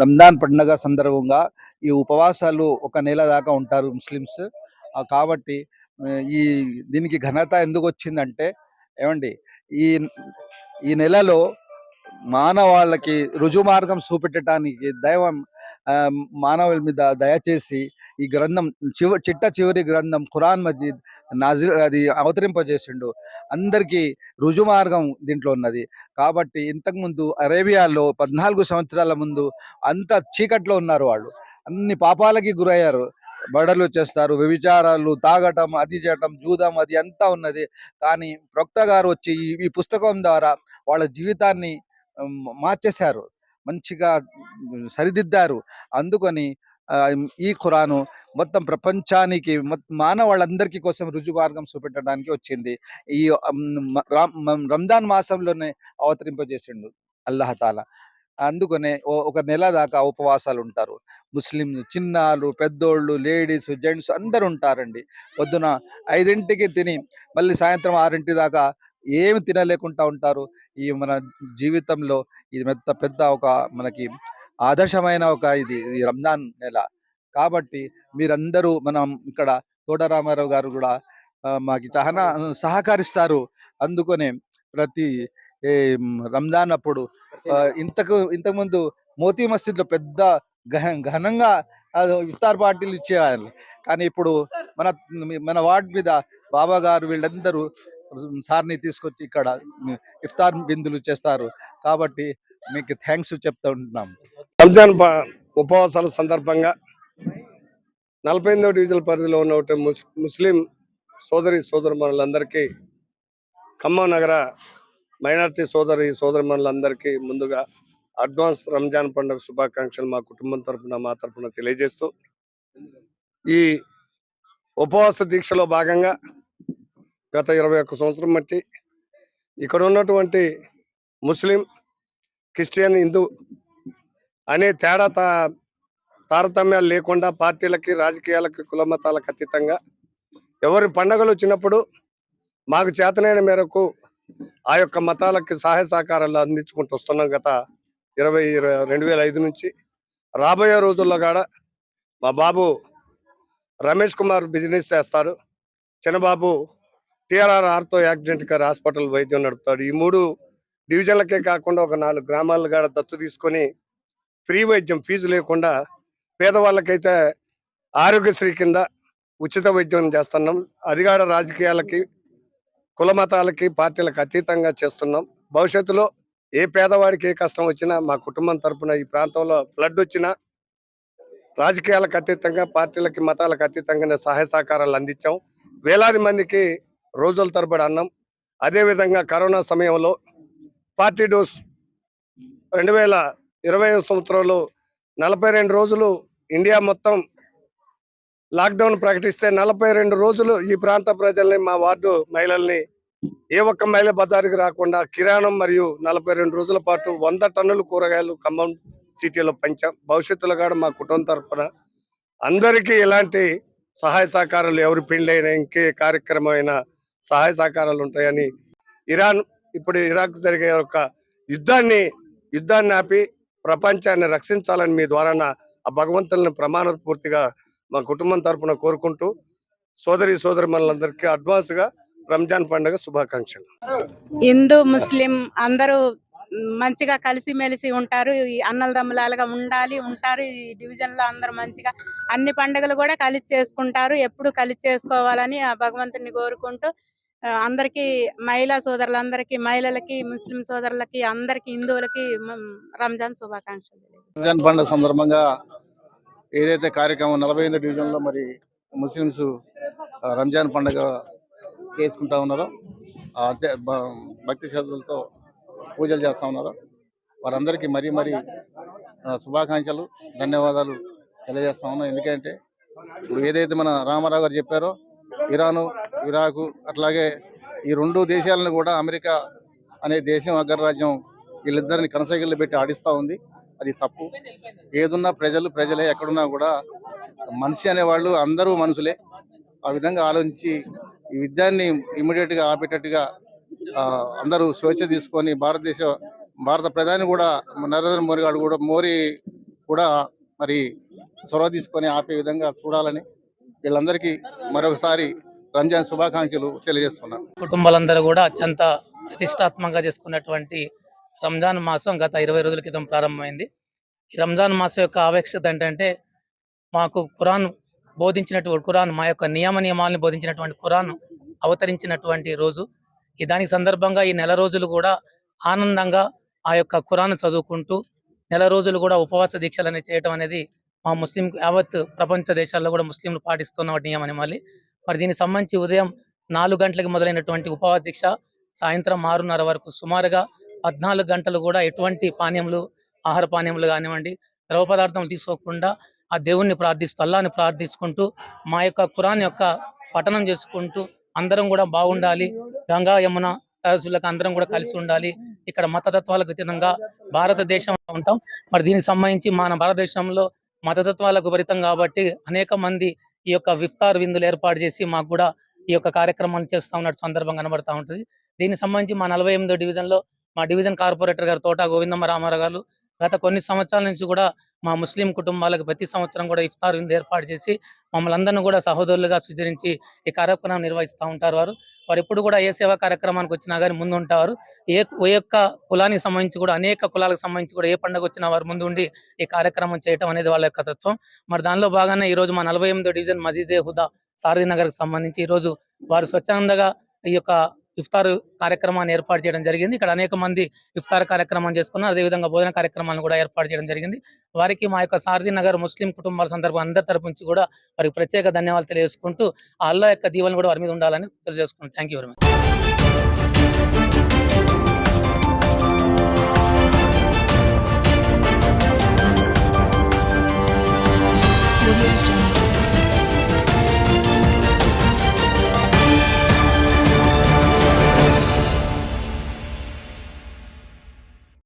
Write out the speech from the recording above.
రంజాన్ పండుగ సందర్భంగా ఈ ఉపవాసాలు ఒక నెల దాకా ఉంటారు ముస్లిమ్స్. కాబట్టి ఈ దీనికి ఘనత ఎందుకు వచ్చిందంటే ఏమండి, ఈ ఈ నెలలో మానవాళ్ళకి రుజుమార్గం చూపెట్టడానికి దైవం మానవుల మీద దయచేసి ఈ గ్రంథం చిట్ట చివరి గ్రంథం ఖురాన్ మజీద్ అది అవతరింపజేసిండు. అందరికీ రుజుమార్గం దీంట్లో ఉన్నది. కాబట్టి ఇంతకుముందు అరేబియాలో 14 సంవత్సరాల ముందు అంత చీకట్లో ఉన్నారు వాళ్ళు. అన్ని పాపాలకి గురయ్యారు. బడలు చేస్తారు, వ్యభిచారాలు, తాగటం, అది చేయటం, జూదం, అది అంతా ఉన్నది. కానీ ప్రొక్త గారు వచ్చి ఈ పుస్తకం ద్వారా వాళ్ళ జీవితాన్ని మార్చేశారు, మంచిగా సరిదిద్దారు. అందుకని ఈ ఖురాను మొత్తం ప్రపంచానికి మానవాళ్ళందరికీ కోసం రుజుమార్గం చూపెట్టడానికి వచ్చింది. ఈ రంజాన్ మాసంలోనే అవతరింపజేసిండు అల్లాహతాలా. అందుకనే ఒక నెల దాకా ఉపవాసాలు ఉంటారు. ముస్లిం చిన్నాలు, పెద్దోళ్ళు, లేడీస్, జెంట్స్ అందరు ఉంటారండి. పొద్దున 5ంటికి తిని మళ్ళీ సాయంత్రం 6 దాకా ఏమి తినలేకుండా ఉంటారు. ఈ మన జీవితంలో ఇది పెద్ద ఒక మనకి ఆదర్శమైన ఒక ఇది ఈ రంజాన్ నెల. కాబట్టి మీరందరూ మనం ఇక్కడ తోట రామారావు గారు కూడా మాకు చాలా సహకరిస్తారు. అందుకనే ప్రతి రంజాన్ అప్పుడు ఇంతకుముందు మోతీ మసీద్లో పెద్ద ఘనంగా ఇఫ్తార్ పార్టీలు ఇచ్చేవాళ్ళు. కానీ ఇప్పుడు మన మన వార్డ్ మీద బాబా గారు వీళ్ళందరూ సార్ని తీసుకొచ్చి ఇక్కడ ఇఫ్తార్ బిందులు చేస్తారు. కాబట్టి మీకు థ్యాంక్స్ చెప్తూ ఉంటున్నాం. రంజాన్ ఉపవాసాల సందర్భంగా 48వ డివిజన్ పరిధిలో ఉన్న ముస్లిం సోదరులందరికీ, ఖమ్మం నగర మైనార్టీ సోదరులందరికీ ముందుగా అడ్వాన్స్ రంజాన్ పండుగ శుభాకాంక్షలు మా కుటుంబం తరఫున, మా తరఫున తెలియజేస్తూ, ఈ ఉపవాస దీక్షలో భాగంగా గత 21 సంవత్సరం బట్టి ఇక్కడ ఉన్నటువంటి ముస్లిం, క్రిస్టియన్, హిందూ అనే తారతమ్యాలు లేకుండా పార్టీలకి, రాజకీయాలకి, కుల మతాలకు అతీతంగా ఎవరి పండుగలు వచ్చినప్పుడు మాకు చేతనైన మేరకు ఆ యొక్క మతాలకి సహాయ సహకారాలు అందించుకుంటూ వస్తున్నాం. గత 2005 నుంచి రాబోయే రోజుల్లో కూడా మా బాబు రమేష్ కుమార్ బిజినెస్ చేస్తారు, చిన్నబాబు TRR ortho accident care hospital వైద్యం నడుపుతాడు. ఈ 3 డివిజన్లకే కాకుండా ఒక 4 గ్రామాలు కూడా దత్తు తీసుకొని ఫ్రీ వైద్యం, ఫీజు లేకుండా పేదవాళ్ళకైతే ఆరోగ్యశ్రీ కింద ఉచిత వైద్యం చేస్తున్నాం. అది కూడా రాజకీయాలకి, కుల మతాలకి, పార్టీలకు అతీతంగా చేస్తున్నాం. భవిష్యత్తులో ఏ పేదవాడికి ఏ కష్టం వచ్చినా మా కుటుంబం తరఫున, ఈ ప్రాంతంలో ఫ్లడ్ వచ్చినా రాజకీయాలకు అతీతంగా, పార్టీలకి, మతాలకు అతీతంగానే సహాయ సహకారాలు అందించాం. వేలాది మందికి రోజుల తరబడి అన్నం. అదేవిధంగా కరోనా సమయంలో 40 డోస్ 2020 సంవత్సరంలో 42 రోజులు ఇండియా మొత్తం లాక్డౌన్ ప్రకటిస్తే 42 రోజులు ఈ ప్రాంత ప్రజల్ని, మా వార్డు మహిళల్ని ఏ ఒక్క మహిళ బజారుకి రాకుండా కిరాణం మరియు 42 రోజుల పాటు 100 టన్నుల కూరగాయలు ఖమ్మం సిటీలో పంచాం. భవిష్యత్తులో కూడా మా కుటుంబం తరఫున అందరికీ ఎలాంటి సహాయ సహకారాలు, ఎవరి పెళ్ళైనా ఇంకే కార్యక్రమమైన సహాయ సహకారాలు ఉంటాయని, ఇప్పుడు ఇరాక్ జరిగే ఒక యుద్ధాన్ని ఆపి ప్రపంచాన్ని రక్షించాలని మీ ద్వారా ఆ భగవంతుని ప్రమాణపూర్తిగా మా కుటుంబం తరఫున కోరుకుంటూ, సోదరులందరికీ అడ్వాన్స్ గా రంజాన్ పండుగ శుభాకాంక్షలు. హిందూ, ముస్లిం అందరూ మంచిగా కలిసిమెలిసి ఉంటారు, అన్నలదమ్ములాగా ఉంటారు. ఈ డివిజన్ లో అందరూ మంచిగా అన్ని పండుగలు కూడా కలిసి చేసుకుంటారు. ఎప్పుడు కలిసి చేసుకోవాలని ఆ భగవంతుని కోరుకుంటూ అందరికి, మహిళా సోదరులందరికీ, మహిళలకి, ముస్లిం సోదరులకి, అందరికి, హిందువులకి రంజాన్ శుభాకాంక్షలు. రంజాన్ పండుగ సందర్భంగా ఏదైతే కార్యక్రమం 48 డివిజన్లో మరి ముస్లిమ్స్ రంజాన్ పండుగ చేసుకుంటా ఉన్నారో, భక్తి శ్రద్ధలతో పూజలు చేస్తూ ఉన్నారో వారందరికీ మరీ శుభాకాంక్షలు, ధన్యవాదాలు తెలియజేస్తా ఉన్నాం. ఎందుకంటే ఇప్పుడు ఏదైతే మన రామారావు గారు చెప్పారో, ఇరాను, ఇరాకు, అట్లాగే ఈ 2 దేశాలను కూడా అమెరికా అనే దేశం, అగ్రరాజ్యం వీళ్ళిద్దరిని కనసైకిళ్ళు పెట్టి ఆడిస్తూ ఉంది. అది తప్పు. ఏదున్నా ప్రజలే, ఎక్కడున్నా కూడా మనిషి అనేవాళ్ళు అందరూ మనుషులే. ఆ విధంగా ఆలోచించి ఈ యుద్ధాన్ని ఇమీడియట్గా ఆపేటట్టుగా అందరూ స్వేచ్ఛ తీసుకొని, భారత ప్రధాని కూడా నరేంద్ర మోడీ గారు కూడా కూడా మరి చొరవ తీసుకొని ఆపే విధంగా చూడాలని వీళ్ళందరికీ మరొకసారి రంజాన్ శుభాకాంక్షలు తెలియజేస్తున్నాను. కుటుంబాలందరూ కూడా అత్యంత ప్రతిష్టాత్మకంగా చేసుకున్నటువంటి రంజాన్ మాసం గత 20 రోజుల క్రితం ప్రారంభమైంది. ఈ రంజాన్ మాసం యొక్క ఆవశ్యకత ఏంటంటే మాకు ఖురాన్ మా యొక్క నియమాలను బోధించినటువంటి ఖురాన్ అవతరించినటువంటి రోజు. దానికి సందర్భంగా ఈ నెల రోజులు కూడా ఆనందంగా ఆ యొక్క ఖురాన్ చదువుకుంటూ నెల రోజులు కూడా ఉపవాస దీక్షలని చేయడం అనేది మా ముస్లిం యావత్ ప్రపంచ దేశాల్లో కూడా ముస్లింలు పాటిస్తున్న నియమం. మరి దీనికి సంబంధించి ఉదయం 4 గంటలకు మొదలైనటువంటి ఉపవాస దీక్ష సాయంత్రం 6:30 వరకు సుమారుగా 14 గంటలు కూడా ఎటువంటి ఆహార పానీయములు కానివ్వండి, ద్రవ పదార్థాలు తీసుకోకుండా ఆ దేవుణ్ణి ప్రార్థిస్తూ అల్లాహ్ని ప్రార్థించుకుంటూ మా యొక్క ఖురాన్ యొక్క పఠనం చేసుకుంటూ అందరం కూడా బాగుండాలి, గంగా యమున సరస్సులకు అందరం కూడా కలిసి ఉండాలి, ఇక్కడ మతతత్వాలకు అతీతంగా భారతదేశంలో ఉంటాం. మరి దీనికి సంబంధించి మన భారతదేశంలో మతతత్వాలకు విపరీతం కాబట్టి అనేక మంది ఈ యొక్క ఇఫ్తార్ విందులు ఏర్పాటు చేసి మాకు కూడా ఈ యొక్క కార్యక్రమాలు చేస్తూ ఉన్నట్టు సందర్భం కనబడతా ఉంటుంది. దీనికి సంబంధించి మా 48వ డివిజన్లో మా డివిజన్ కార్పొరేటర్ గారు తోట గోవిందమ్మ రామారావు గారు గత కొన్ని సంవత్సరాల నుంచి కూడా మా ముస్లిం కుటుంబాలకు ప్రతి సంవత్సరం కూడా ఇఫ్తార్ విందు ఏర్పాటు చేసి మమ్మల్ని అందరినీ కూడా సహోదరులుగా స్వీకరించి ఈ కార్యక్రమం నిర్వహిస్తూ ఉంటారు. వారు ఎప్పుడు కూడా ఏ సేవా కార్యక్రమానికి వచ్చినా కానీ ముందు ఉంటారు. ఏ యొక్క కులానికి సంబంధించి కూడా అనేక కులాలకు సంబంధించి కూడా ఏ పండుగ వచ్చినా వారు ముందు ఉండి ఈ కార్యక్రమం చేయటం అనేది వాళ్ళ యొక్క తత్వం. మరి దానిలో భాగంగా ఈ రోజు మా 48వ డివిజన్ మసీదే హుదా సారథి నగర్కి సంబంధించి ఈ రోజు వారు స్వచ్ఛందంగా ఈ యొక్క ఇఫ్తార్ కార్యక్రమాన్ని ఏర్పాటు చేయడం జరిగింది. ఇక్కడ అనేక మంది ఇఫ్తార్ కార్యక్రమం చేసుకున్నారు. అదేవిధంగా భోజన కార్యక్రమాలను కూడా ఏర్పాటు చేయడం జరిగింది. వారికి మా యొక్క సారథి నగర్ ముస్లిం కుటుంబాల సందర్భంగా అందరి తరపు నుంచి కూడా వారికి ప్రత్యేక ధన్యవాదాలు తెలియజేసుకుంటూ ఆ అల్లా యొక్క దీవెనలు కూడా వారి మీద ఉండాలని తెలియజేసుకుంటాం. Thank you very much.